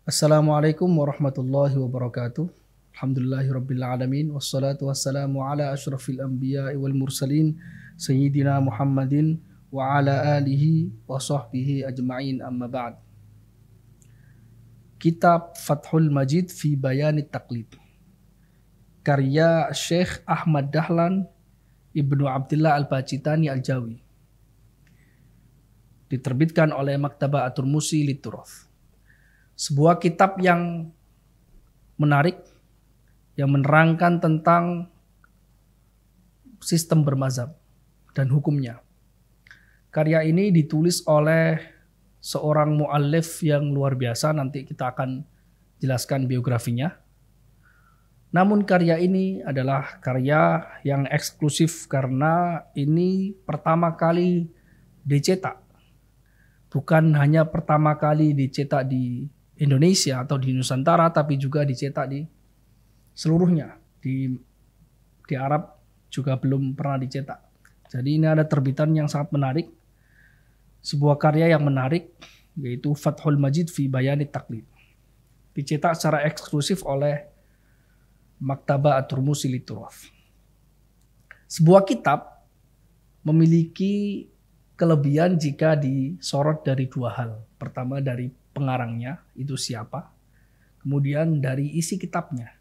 Assalamualaikum warahmatullahi wabarakatuh. Alhamdulillahirabbil alamin wassalatu wassalamu ala asyrafil anbiya'i wal mursalin sayyidina Muhammadin wa ala alihi wa sahbihi ajma'in amma ba'd. Kitab Fathul Majid fi Bayanit Taqlid. Karya Syekh Ahmad Dahlan Ibnu Abdillah Al-Bacitani Al-Jawi. Diterbitkan oleh Maktabah At-Turmusi Lit-Turath. Sebuah kitab yang menarik, yang menerangkan tentang sistem bermazhab dan hukumnya. Karya ini ditulis oleh seorang muallif yang luar biasa, nanti kita akan jelaskan biografinya. Namun karya ini adalah karya yang eksklusif karena ini pertama kali dicetak. Bukan hanya pertama kali dicetak di Indonesia atau di Nusantara, tapi juga dicetak di seluruhnya. Di Arab juga belum pernah dicetak. Jadi ini ada terbitan yang sangat menarik. Sebuah karya yang menarik, yaitu Fathul Majid fi Bayanit Taqlid. Dicetak secara eksklusif oleh Maktabah At-Turmusi Lit-Turath. Sebuah kitab memiliki kelebihan jika disorot dari dua hal. Pertama dari pengarangnya, itu siapa. Kemudian dari isi kitabnya.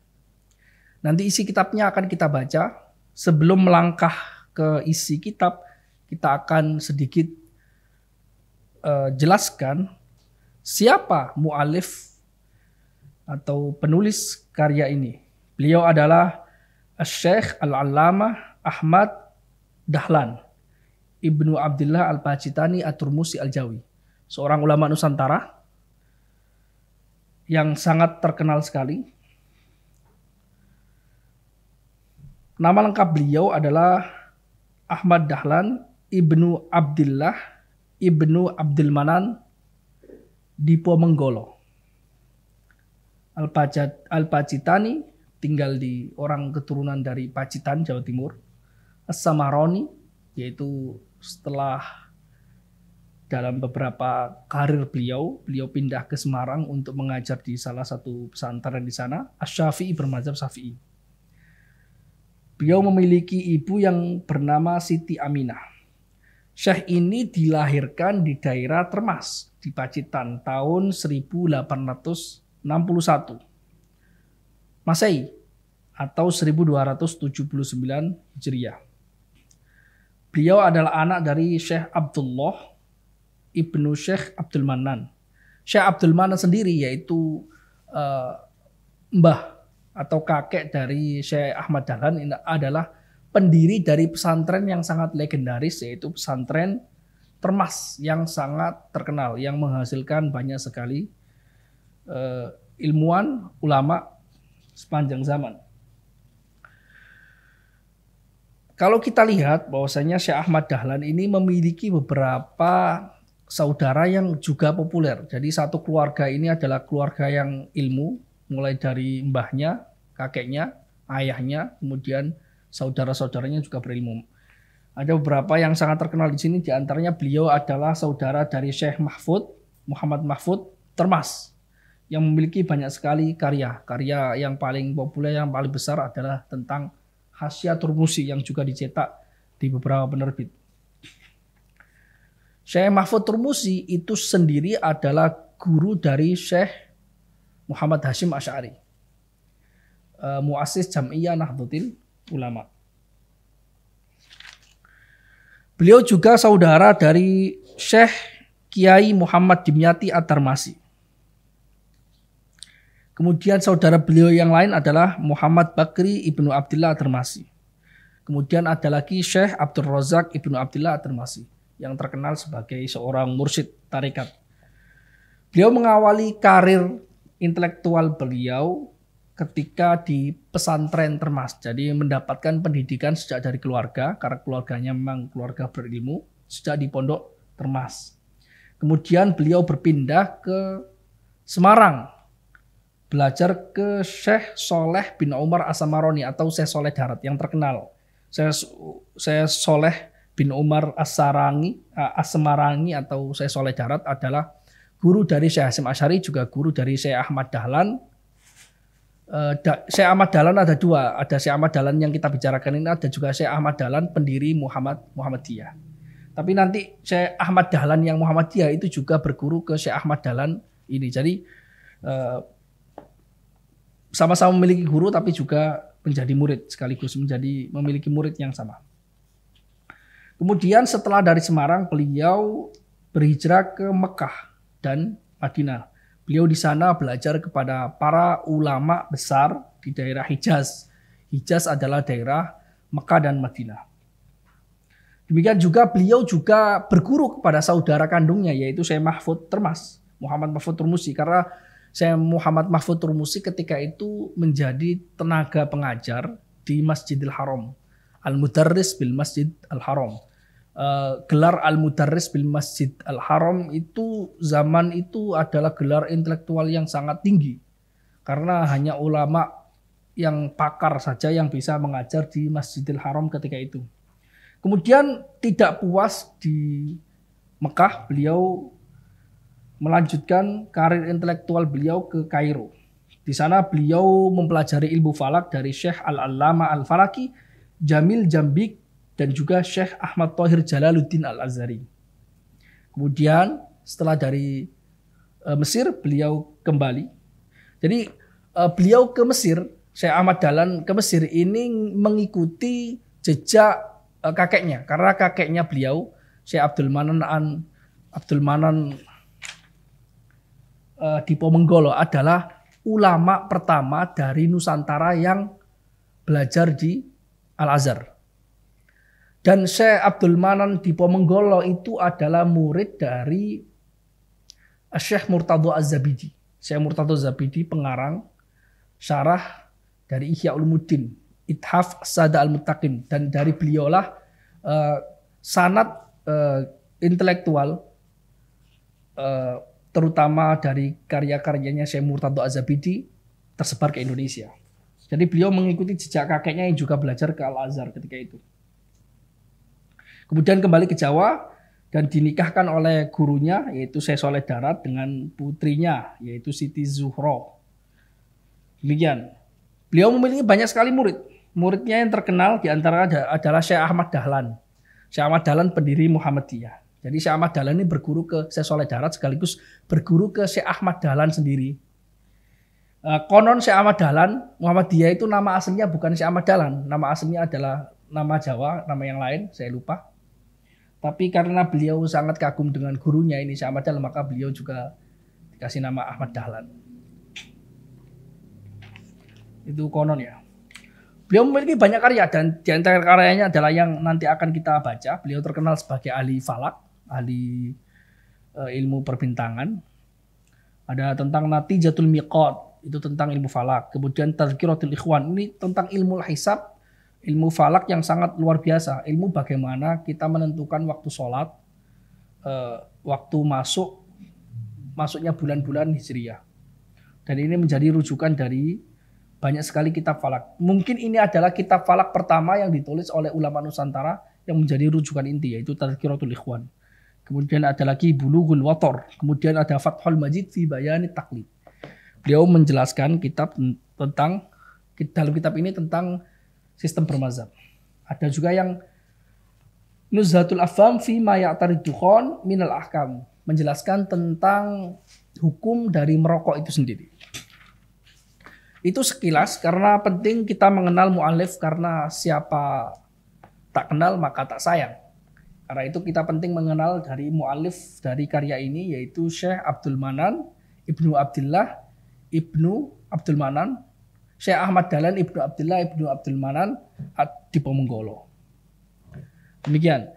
Nanti isi kitabnya akan kita baca. Sebelum melangkah ke isi kitab, kita akan sedikit jelaskan siapa mu'alif atau penulis karya ini. Beliau adalah Syekh Al-Allamah Ahmad Dahlan Ibnu Abdillah Al-Bacitani At-Turmusi Al-Jawi. Seorang ulama Nusantara yang sangat terkenal sekali. Nama lengkap beliau adalah Ahmad Dahlan Ibnu Abdillah Ibnu Abdul Manan Diponegoro. Al-Bacitani tinggal di orang keturunan dari Pacitan, Jawa Timur. As-Samaroni, yaitu setelah dalam beberapa karir beliau pindah ke Semarang untuk mengajar di salah satu pesantren di sana. Asy-Syafi'i, bermadzhab Syafi'i. Beliau memiliki ibu yang bernama Siti Aminah. Syekh ini dilahirkan di daerah Termas di Pacitan tahun 1861 Masehi atau 1279 Hijriah. Beliau adalah anak dari Syekh Abdullah Ibnu Syekh Abdul Manan. Syekh Abdul Manan sendiri yaitu mbah atau kakek dari Syekh Ahmad Dahlan ini adalah pendiri dari pesantren yang sangat legendaris, yaitu pesantren Termas yang sangat terkenal, yang menghasilkan banyak sekali ilmuwan, ulama sepanjang zaman. Kalau kita lihat bahwasanya Syekh Ahmad Dahlan ini memiliki beberapa saudara yang juga populer. Jadi satu keluarga ini adalah keluarga yang ilmu, mulai dari mbahnya, kakeknya, ayahnya, kemudian saudara-saudaranya juga berilmu. Ada beberapa yang sangat terkenal di sini, di antaranya beliau adalah saudara dari Syekh Muhammad Mahfud Termas, yang memiliki banyak sekali karya. Karya yang paling populer, yang paling besar adalah tentang Hasyiah Turmusi yang juga dicetak di beberapa penerbit. Syekh Mahfud Turmusi itu sendiri adalah guru dari Syekh Muhammad Hashim Asy'ari, muassis Jam'iyah Nahdlatul Ulama. Beliau juga saudara dari Syekh Kiai Muhammad Dimyati At-Tarmasi. Kemudian saudara beliau yang lain adalah Muhammad Bakri Ibnu Abdillah At-Tarmasi. Kemudian ada lagi Syekh Abdul Razak Ibnu Abdillah At-Tarmasi yang terkenal sebagai seorang mursyid tarekat. Beliau mengawali karir intelektual beliau ketika di pesantren Termas. Jadi mendapatkan pendidikan sejak dari keluarga, karena keluarganya memang keluarga berilmu, sejak di pondok Termas. Kemudian beliau berpindah ke Semarang, belajar ke Syekh Soleh bin Umar As-Samaroni atau Syekh Soleh Darat yang terkenal. Syekh Soleh bin Umar As-Semarani atau Syekh Soleh Darat adalah guru dari Syekh Hasyim Asy'ari, juga guru dari Syekh Ahmad Dahlan. Syekh Ahmad Dahlan ada dua, ada Syekh Ahmad Dahlan yang kita bicarakan ini, ada juga Syekh Ahmad Dahlan pendiri Muhammadiyah. Tapi nanti Syekh Ahmad Dahlan yang Muhammadiyah itu juga berguru ke Syekh Ahmad Dahlan ini. Jadi sama-sama memiliki guru tapi juga menjadi murid sekaligus memiliki murid yang sama. Kemudian setelah dari Semarang beliau berhijrah ke Mekah dan Madinah. Beliau di sana belajar kepada para ulama besar di daerah Hijaz. Hijaz adalah daerah Mekah dan Madinah. Demikian juga beliau juga berguru kepada saudara kandungnya yaitu Syekh Mahfud Termas, Muhammad Mahfud Turmusi, karena Syekh Muhammad Mahfud Turmusi ketika itu menjadi tenaga pengajar di Masjidil Haram, Al-Mudarris bil Masjid Al-Haram. Gelar Al-Mudarris bil Masjid Al-Haram itu zaman itu adalah gelar intelektual yang sangat tinggi karena hanya ulama yang pakar saja yang bisa mengajar di Masjidil Haram ketika itu. Kemudian tidak puas di Mekah, beliau melanjutkan karir intelektual beliau ke Kairo. Di sana beliau mempelajari ilmu falak dari Syekh Al-Allamah Al-Falaki, Jamil Jambik, dan juga Syekh Ahmad Thohir Jalaluddin Al-Azhari. Kemudian setelah dari Mesir beliau kembali. Jadi beliau ke Mesir, Syekh Ahmad Dahlan ke Mesir ini mengikuti jejak kakeknya, karena kakeknya beliau Syekh Abdul Manan Diponegoro adalah ulama pertama dari Nusantara yang belajar di Al-Azhar. Dan Syekh Abdul Manan Diponegoro itu adalah murid dari Syekh Murtadho Az-Zabidi. Syekh Murtadho Az-Zabidi pengarang syarah dari Ihya Ulumuddin, Ithaf Sada Al-Muttaqin, dan dari beliaulah sanad intelektual terutama dari karya-karyanya Syekh Murtadho Az-Zabidi tersebar ke Indonesia. Jadi beliau mengikuti jejak kakeknya yang juga belajar ke Al-Azhar ketika itu. Kemudian kembali ke Jawa dan dinikahkan oleh gurunya yaitu Syekh Soleh Darat dengan putrinya yaitu Siti Zuhro. Demikian. Beliau memiliki banyak sekali murid. Muridnya yang terkenal diantara adalah Syekh Ahmad Dahlan. Syekh Ahmad Dahlan pendiri Muhammadiyah. Jadi Syekh Ahmad Dahlan ini berguru ke Syekh Soleh Darat sekaligus berguru ke Syekh Ahmad Dahlan sendiri. Konon Syekh Ahmad Dahlan, Muhammadiyah itu nama aslinya bukan Syekh Ahmad Dahlan. Nama aslinya adalah nama Jawa, nama yang lain saya lupa. Tapi karena beliau sangat kagum dengan gurunya ini Syekh Ahmad Dahlan, maka beliau juga dikasih nama Ahmad Dahlan. Itu konon ya. Beliau memiliki banyak karya dan di antara karyanya adalah yang nanti akan kita baca. Beliau terkenal sebagai ahli falak, ahli ilmu perbintangan. Ada tentang Natijatul Miqat, itu tentang ilmu falak. Kemudian Tazkiratul Ikhwan, ini tentang ilmu hisab, ilmu falak yang sangat luar biasa. Ilmu bagaimana kita menentukan waktu sholat, waktu masuknya bulan-bulan Hijriyah. Dan ini menjadi rujukan dari banyak sekali kitab falak. Mungkin ini adalah kitab falak pertama yang ditulis oleh ulama Nusantara yang menjadi rujukan inti, yaitu Tazkiratul Ikhwan. Kemudian ada lagi Bulughul Wathor. Kemudian ada Fathul Majid fi Bayanit Taqlid. Beliau menjelaskan dalam kitab ini tentang sistem bermazhab. Ada juga yang Nuzhatul Afham fi ma ya'tariddukhon minal ahkam. Menjelaskan tentang hukum dari merokok itu sendiri. Itu sekilas karena penting kita mengenal mu'alif karena siapa tak kenal maka tak sayang. Karena itu kita penting mengenal dari mu'alif dari karya ini yaitu Syekh Abdul Manan Ibnu Abdillah Ibnu Abdul Manan, Syekh Ahmad Dahlan Ibnu Abdillah Ibnu Abdul Manan Diponegoro. Demikian.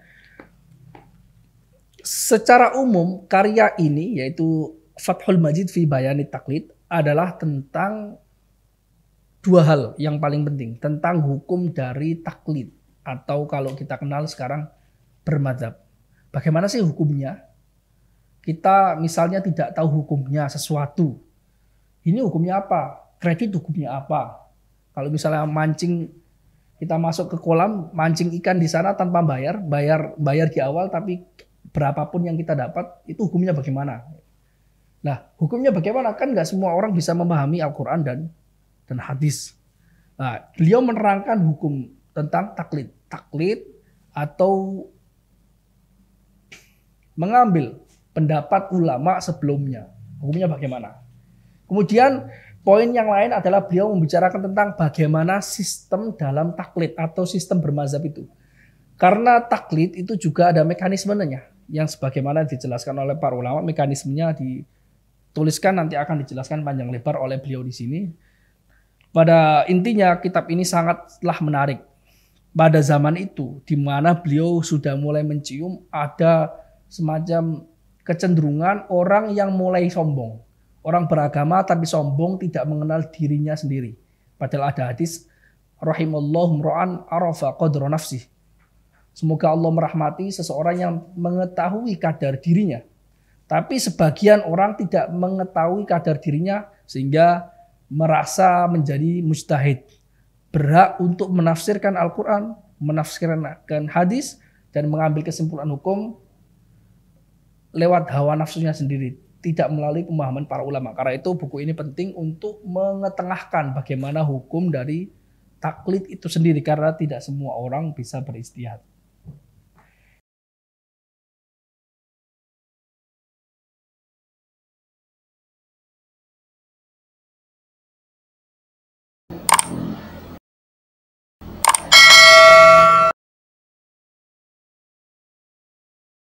Secara umum karya ini yaitu Fathul Majid fi Bayanit Taqlid adalah tentang dua hal yang paling penting, tentang hukum dari taklid atau kalau kita kenal sekarang bermadzhab. Bagaimana sih hukumnya? Kita misalnya tidak tahu hukumnya sesuatu. Ini hukumnya apa? Kredit hukumnya apa? Kalau misalnya mancing, kita masuk ke kolam, mancing ikan di sana tanpa bayar di awal, tapi berapapun yang kita dapat, itu hukumnya bagaimana? Nah, hukumnya bagaimana? Kan nggak semua orang bisa memahami Al-Quran dan hadis. Nah, beliau menerangkan hukum tentang taklid. Taklid atau mengambil pendapat ulama sebelumnya. Hukumnya bagaimana? Kemudian poin yang lain adalah beliau membicarakan tentang bagaimana sistem dalam taklid atau sistem bermazhab itu. Karena taklid itu juga ada mekanismenya yang sebagaimana dijelaskan oleh para ulama, mekanismenya dituliskan nanti akan dijelaskan panjang lebar oleh beliau di sini. Pada intinya kitab ini sangatlah menarik. Pada zaman itu di mana beliau sudah mulai mencium ada semacam kecenderungan orang yang mulai sombong. Orang beragama tapi sombong, tidak mengenal dirinya sendiri. Padahal ada hadis rahimallahu mra'an arafa qadra nafsih. Semoga Allah merahmati seseorang yang mengetahui kadar dirinya. Tapi sebagian orang tidak mengetahui kadar dirinya sehingga merasa menjadi mujtahid. Berhak untuk menafsirkan Al-Quran, menafsirkan hadis, dan mengambil kesimpulan hukum lewat hawa nafsunya sendiri. Tidak melalui pemahaman para ulama. Karena itu buku ini penting untuk mengetengahkan bagaimana hukum dari taklid itu sendiri. Karena tidak semua orang bisa beristihad.